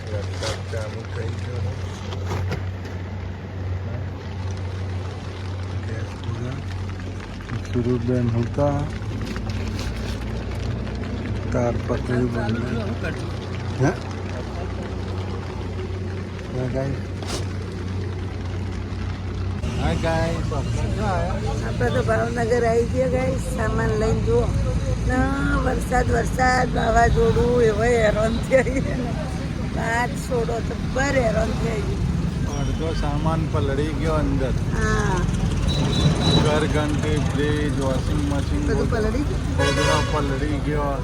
વરસાદ ચાલુ થઈ ગયો ગેસ પૂરા સુરુબેન હતા તાર પકડી બંધ હે ગાઈસ આપણે તો ભાવનગર આવી ગયા ગાઈસ સામાન લઈને જુઓ ના વરસાદ વાવાઝોડું એવા હેરાન થઈ બાદ છોડો તો બર હેરાન થઈ ગયું અડધો સામાન પલળી ગયો અંદર હા ઘર ઘંટી ફ્રીજ વોશિંગ મશીન બધું પલળી ગયું પલળી ગયો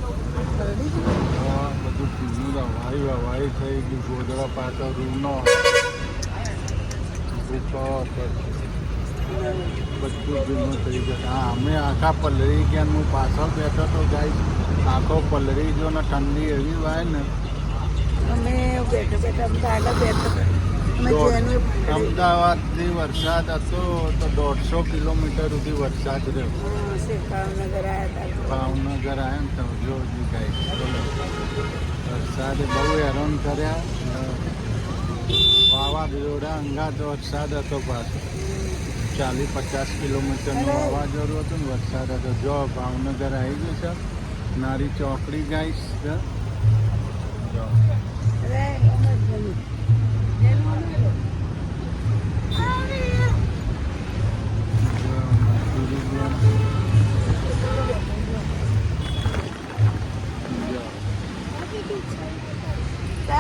પલળી ગયું બધું પીવું હવાઈ થઈ ગયું ગોદડા પાછળ રૂમનો બધું ભીનું થઈ ગયું હા અમે આખા પલળી ગયા હું પાછળ બેઠો તો ગાય આખો પલળી ગયો ને ઠંડી એવી વાય ને અમે બેઠા આગળ બેઠા અમદાવાદથી વરસાદ હતો તો 150 કિલોમીટર સુધી વરસાદ રહ્યો ભાવનગર આવ્યા ભાવનગર આવ્યા ને સમજો ગાય વરસાદે બહુ હેરાન કર્યા વાવાઝોડા અંગાત વરસાદ હતો પાછો 40-50 કિલોમીટરનું વાવાઝોડું હતું ને વરસાદ હતો જો ભાવનગર આવી ગયું છે નારી ચોકડી ગાઈશ જો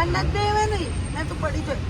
નથી દેવા નહીં ના તું પડી જાય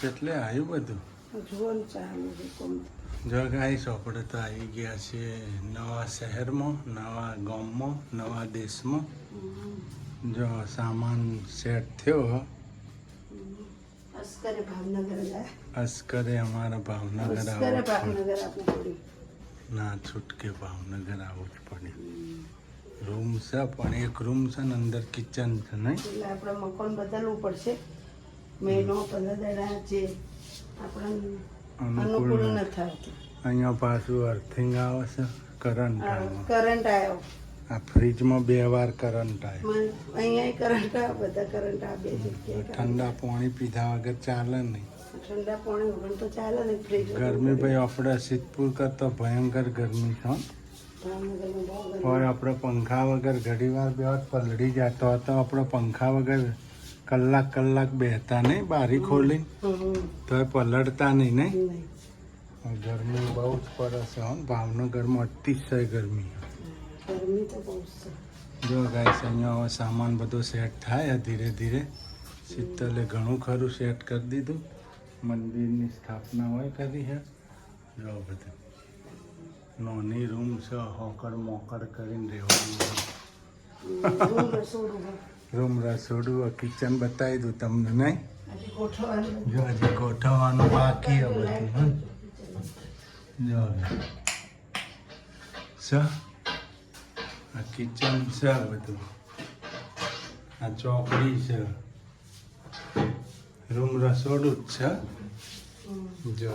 એટલે આવ્યું બધું જો ગાઈસ આપણે તો આવી ગયા છે નવા શહેરમાં નવા ગામમાં નવા દેશમાં જો સામાન સેટ થયો અસ્કરે અમારા ભાવનગર ના છૂટકે ભાવનગર આવવું જ પડ્યું રૂમ છે પણ એક રૂમ છે ને અંદર કિચન છે નહીં એટલે આપણે મકાન બદલવું પડશે મહિનો 15 દાડા જે આપણને અનુકૂળ ન થાય અહીંયા પાછું અર્થિંગ આવે છે કરંટ આવ્યો આ ફ્રીજમાં 2 વાર કરંટ આવ્યો અહીંયા કરંટ આવ્યો બધા કરંટ આ બે જગ્યાએ ઠંડા પાણી પીધા વગર ચાલે નહીં ઠંડા પાણી વગર તો ચાલે નહીં ફ્રીજ ગરમી ભાઈ આપણે સિદ્ધપુર કરતો ભયંકર ગરમી છે और આપણે પંખા વગર ઘડી વાર બે પલળી જતો હતો આપણે પંખા વગર કલાક બેહતા નહીં બારી ખોલી તો પલળતા નહીં ગરમી બહુ જ પડે છે ભાવનગરમાં અતિશય ગરમી જો ગાઈસ અહીંયા હવે સામાન બધો સેટ થાય ધીરે ધીરે શીતલે ઘણું ખરું સેટ કરી દીધું મંદિરની સ્થાપના હોય કરી છે જો બધું નાની રૂમ છે હોકડ મોકડ કરીને રહેવાનું રૂમ રસોડું કિચન બતાવી દઉં તમને નહીં જો હજી ગોઠવવાનું બાકી બધું જો આ કિચન છે બધું આ ચોકડી છે રૂમ રસોડું જ છે જો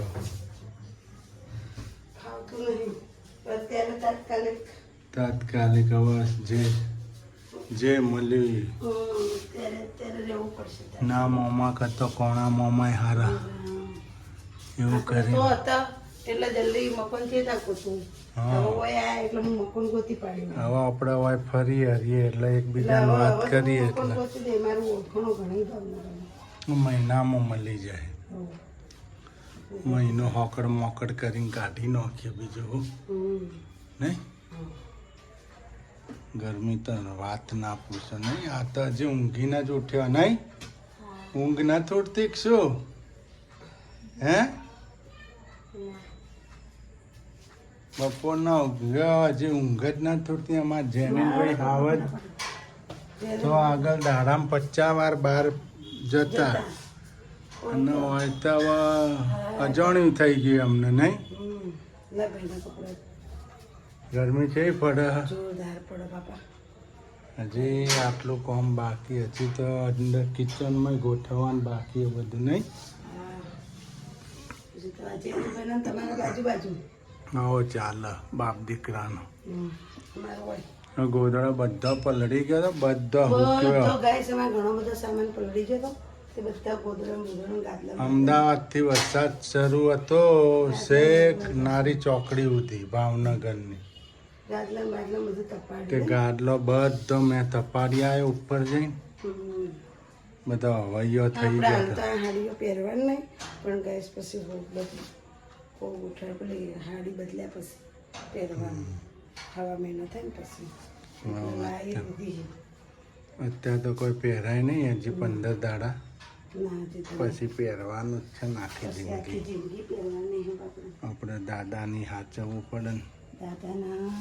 તાત્કાલિક હવે જે મળ્યું ના મોમાં કરતો કોણા મોમાં હારા એવું કરી એટલે જલ્દી મકાન છે એટલે હું મકાન ગોતી પાડી હવે આપણે હોય ફરી હરીએ એટલે એકબીજાને વાત કરીએ એટલે મારું ઓળખાણો ઘણી મહિનામાં મળી જાય મહિનો હોકડ મોકડ કરીને કાઢી નાખીએ બીજું નહીં ગરમી તો વાત ના પૂછો નહીં આ તો હજી ઊંઘીને જ ઉઠ્યો નહીં ઊંઘ ના થોડતી કે શું હે બપોરના ઊંઘ્યો હજી ઊંઘ જ ના થોડતી અમાર જેનીભાઈ હાવજ તો આગળ દાડામાં 50 વાર બહાર જતા અને હોય તો હવે અજાણ્યું થઈ ગયું અમને નહીં લે ભાઈના કપડા ગરમી છે પડે જોરદાર પડે બાપા. હજી આટલું કામ બાકી હજી તો અંદર કિચનમાં ગોઠવવાનું બાકી એ બધું નહીં હા પછી તો આજે તમારા બાજુ બાજુ આવો ચાલે બાપ દીકરાનો અમારો હોય ગોદડા બધા પલળી ગયા તો બધા બધો હુક્યો ગાય સમય ઘણો બધો સામાન પલળી ગયો હતો તે બધા ગોદડા ગાદલા અમદાવાદથી વરસાદ શરૂ હતો શેખ નારી ચોકડી સુધી ભાવનગરની ગાદલા બાદલા બધું તે તપાડી ગાદલો બધો મેં તપાડી આવ્યો ઉપર જઈને બધા હવાઈઓ થઈ આપણે ગયા હાલ તો હતા આ હાડીઓ પહેરવાની નહીં પણ ગેસ પછી બધું ઉઠાડ પેલી હાડી બદલ્યા પછી પહેરવાનું હવા મહિનો થાય ને પછી લાવી દીધી અત્યારે તો કોઈ પહેરાય નહીં હજી 15 દાડા ના હજી તો પછી પહેરવાનું જ છે ને આખી પછી જિંદગી આખી જિંદગી પહેરવાની હે આપણે આપણે દાદાની હાચવવું પડે ને દાદાના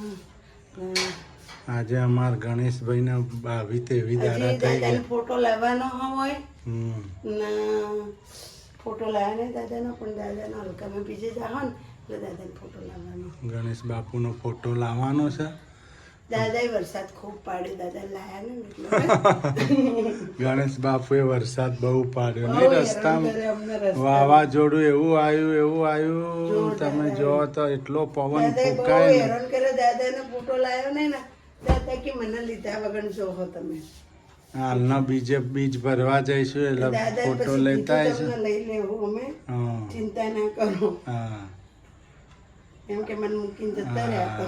આજે અમાર ગણેશભાઈના 22-23 દાડા થઈ દાદાનો ગયા ફોટો લાવવાનો હોય હમ ના ફોટો લાવ્યા નહીં દાદાનો પણ દાદાનો હલકામાં બીજે જાઓ ને એટલે દાદાનો ફોટો લાવવાનો ગણેશ બાપુનો ફોટો લાવવાનો છે દાદાએ વરસાદ ખૂબ પાડ્યો દાદા લાયા ને એટલે ગણેશ બાપુએ વરસાદ બહુ પાડ્યો બહુ નહીં હેરાન રસ્તામાં કરે અમને રસ્તા. વાવાઝોડું એવું આવ્યું તમે જો તો એટલો પવન દાદાએ બહુ ફૂંકાય ને હેરાન કર્યો દાદાનો ફોટો લાવ્યો નહીં ને દાદા કે મને લીધા વગર જોહો તમે હાલના બીજ ભરવા જઈશું એટલે દાદા ફોટો પછી લેતા કીધું આવીશું તમને લઈ લેવું અમે હા ચિંતા ના કરો હા એમ કે મને મૂકીને જતા રહ્યા તો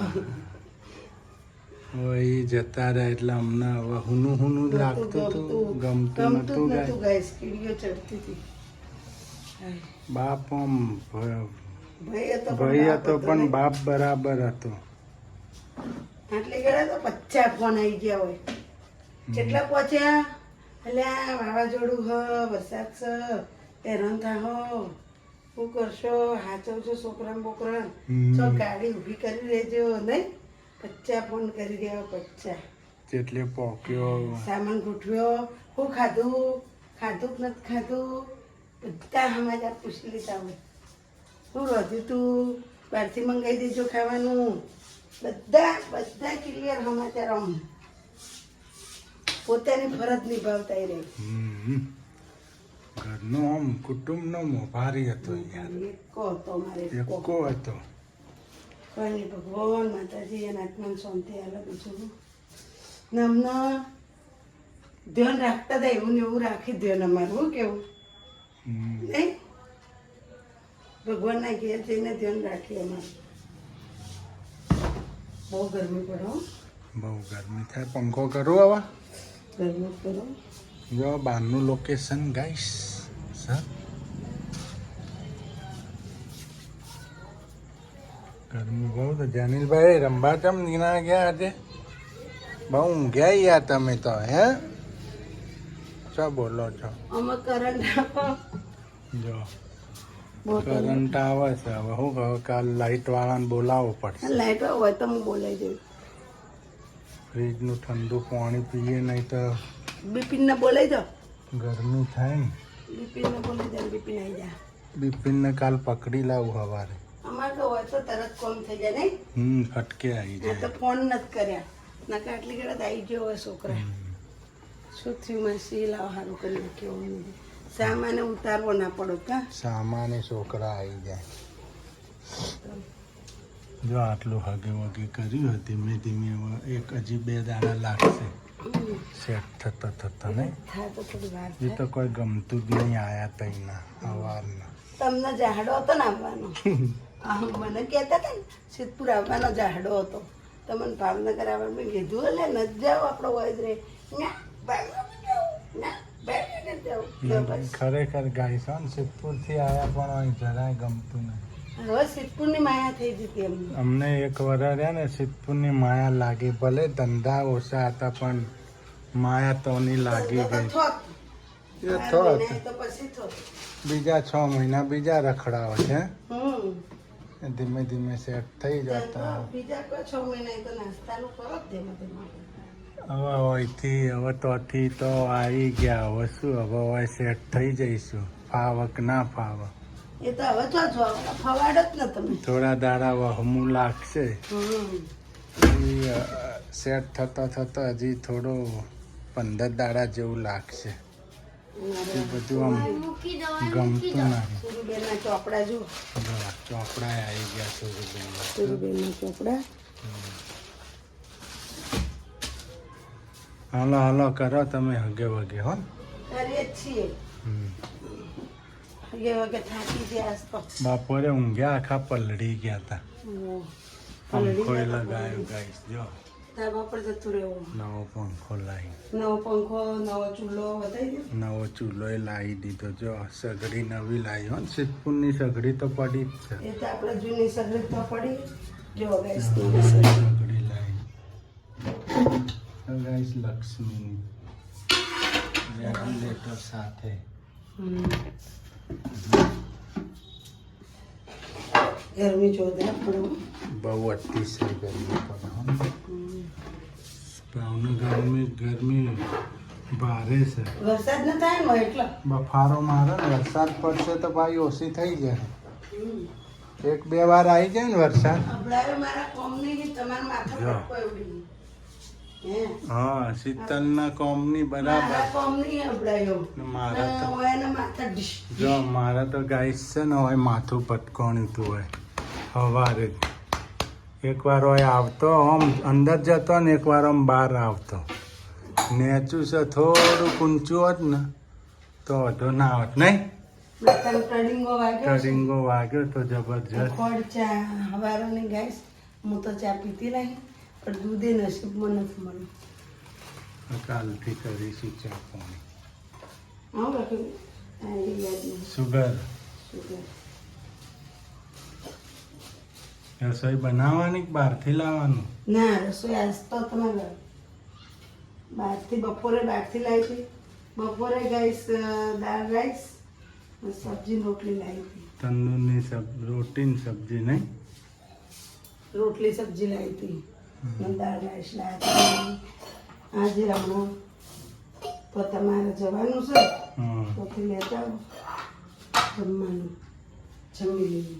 હવે એ જતા રહ્યા એટલે અમને હવે હુનું લાગતું હતું ગમતું ગમતું નતું જ ગાય નતું ગાય કીડીઓ ચડતી હતી હાય. બાપ આમ ભાઈ હતો ભાઈ હતો પણ નહીં. બાપ બરાબર હતો આટલે ગયા તો 50 ફોન આવી ગયા હોય કેટલા પહોંચ્યા એટલે આ વાવાઝોડું હ વરસાદ છે હેરાન થા હો શું કરશો હાચવજો છોકરા બોકરા છો ગાડી ઊભી કરી લેજો નહીં 50 ફોન કરી ગયા 50 જેટલે પોક્યો સામાન ગોઠવ્યો શું ખાધું ખાધું કે નથી ખાધું બધા સમાચાર પૂછી લીધા હોય શું રોધ્યું તું બહારથી મંગાવી દેજો ખાવાનું બધા ક્લિયર સમાચાર આમ પોતાની ફરજ નિભાવતા રહી ઘરનો આમ કુટુંબનો મોભારી હતો યાર એકો હતો મારે એકો હતો કોઈ નહીં ભગવાન માતાજી એના આત્માને શાંતિ આલે બીજું ને અમને ધ્યાન રાખતા હતા એવું ને એવું રાખી ધ્યાન અમારું શું કેવું નહીં ભગવાનના ઘેર જઈને ધ્યાન રાખીએ અમારે બહુ ગરમી પડે હો. બહુ ગરમી થાય પંખો કરું હવે ગરમી પડે જો બહારનું લોકેશન ગાઈશ સર ગરમી બહુ તો જાનીલભાઈ રંબા ચમ નીના ગયા આજે બહુ ઊંઘ્યા યાર તમે તો હે શું બોલો છો અમે કરંટ આપો જો બહુ કરંટ આવે છે હવે શું કહો કાલ લાઇટ વાળાને બોલાવવો પડશે લાઈટ હોય તો હું બોલાવી દઉં ફ્રીજનું ઠંડુ પાણી પીએ નહીં તો બિપિનને બોલાવી દો ગરમી થાય ને બિપિનને બોલાવી દો બિપિન આવી જા બિપિનને કાલ પકડી લાવું સવારે અમારે તો હોય તો તરત કોમ થઈ જાય નહીં ફટકે આવી આ જાય તો ફોન નથી કર્યા નકા આટલી ઘડા આવી ગયો હોય છોકરા શું થયું મેં સી લાવ સારું કરી નાખ્યું સામાને ઉતારવો ના પડો કા સામાન્ય છોકરા આવી જાય જો આટલું હગે વગે કર્યું ધીમે ધીમે હવે એક હજી 2 દાડા લાગશે સેટ થતા નહીં થાય તો થોડી વાર એ તો કોઈ ગમતું જ નહીં આયા તઈના અવારના તમને જાડો હતો ને આવવાનો મને કહેતા હતા ને સિદ્ધપુર આવવાનો જાડો હતો તમને ભાવનગર આવવાનું મેં કીધું એટલે નથી જાવ આપણો હોય જ રે ના ભાવનગર જાઉં ના ભાવનગર જાઉં બસ ખરેખર ગાય છે ને સિદ્ધપુરથી આયા પણ અહીં જરાય ગમતું નહીં હવે સિદ્ધપુરની માયા થઈ જતી એમને અમને એક વર રહ્યા ને સિદ્ધપુરની માયા લાગી ભલે ધંધા ઓછા હતા પણ માયા તો નહીં લાગી ગઈ એ 12 તો મહિના તો પછી તો બીજા 6 મહિના બીજા રખડાવે છે હમ ધીમે ધીમે સેટ થઈ જતા બીજા કોઈ 6 મહિના તો નાસ્તાનું કરો જ ધીમે ધીમે. હવે અહીંથી હવે તોથી તો આવી ગયા હવે શું હવે સેટ થઈ જઈશું ફાવક ના ફાવ એ તો હવે તો જો ફવાડ જ ને તમે. થોડા દાડા વહમું લાગશે હમ સેટ થતા થતા હજી થોડો 15 દાડા જેવું લાગશે એ બધું આમ ગમતું નથી. સુરુબેનના ચોપડા જો ચોપડા આવી ગયા સુરુબેનના. સુરુબેનના ચોપડા. હાલો હાલો કરો તમે હગે વગે હો. કરીએ જ છીએ. હગે વગે થાકી ગયા આજ તો. બપોરે ઊંઘ્યા આખા પલળી ગયા હતા. પંખો લગાવ્યો ગાઈસ જો ધાબા પર જતું રહેવું. નવો પંખો લાવી નવો પંખો નવો ચૂલો વધારી દે. નવો ચૂલો લાવી દીધો જો સગડી નવી લાવી હો સિદ્ધપુરની સગડી તો પડી જ છે. એ તો આપણે જૂની સગડી તો પડી જો ગાઈસ સગડી લાવી ગાઈસ લક્ષ્મીની રેગ્યુલેટર સાથે. ગરમી જોરદાર પડે. બહુ અતિશય ગરમી પડે ગરમી ભારે છે. વરસાદ ન થાય ને એટલે બફારો મારે ને વરસાદ પડશે તો ભાઈ ઓછી થઈ જાય. 1-2 વાર આવી જાય ને વરસાદ. અબડાયો મારા કોમની તમારા માથા પટકો એવડી. હા શીતલના કોમની બરાબર. મારા કોમની અબડાયો. મારા તો એના માથા ડીશ. જો મારા તો ગાઈસ છે ને હોય માથું પટકોણ્યું તું હોય સવારે એકવાર હોય આવતો આમ અંદર જતો ને એકવાર આમ બહાર આવતો. નેચું છે થોડું ઊંચું હોત ને તો વધુ ના હોત નહીં. ટડિંગો વાગ્યો. ટડિંગો વાગ્યો તો જબરજસ્ત. ખોડ ચા હવારની ગાઈસ હું તો ચા પીતી નહીં પણ દૂધે નસીબમાં નથી મળ્યું. કાલથી કરીશું ચા પાણી. હા બાકી યાદ નહીં. સુગર રસોઈ બનાવવાની બહારથી લાવવાનું. ના રસોઈ આજ તો તમારે બહારથી બપોરે લાવી હતી. બપોરે ગાઈસ દાળ રાઈસ સબ્જી રોટલી લાવી હતી. તંદૂરની રોટીની સબ્જી નહીં રોટલી સબ્જી લાવી હતી. દાળ રાઈસ લાવી હતી. આજે હમણાં તો તમારે જવાનું છે તો લેતા આવો જમવાનું જમી લઈએ.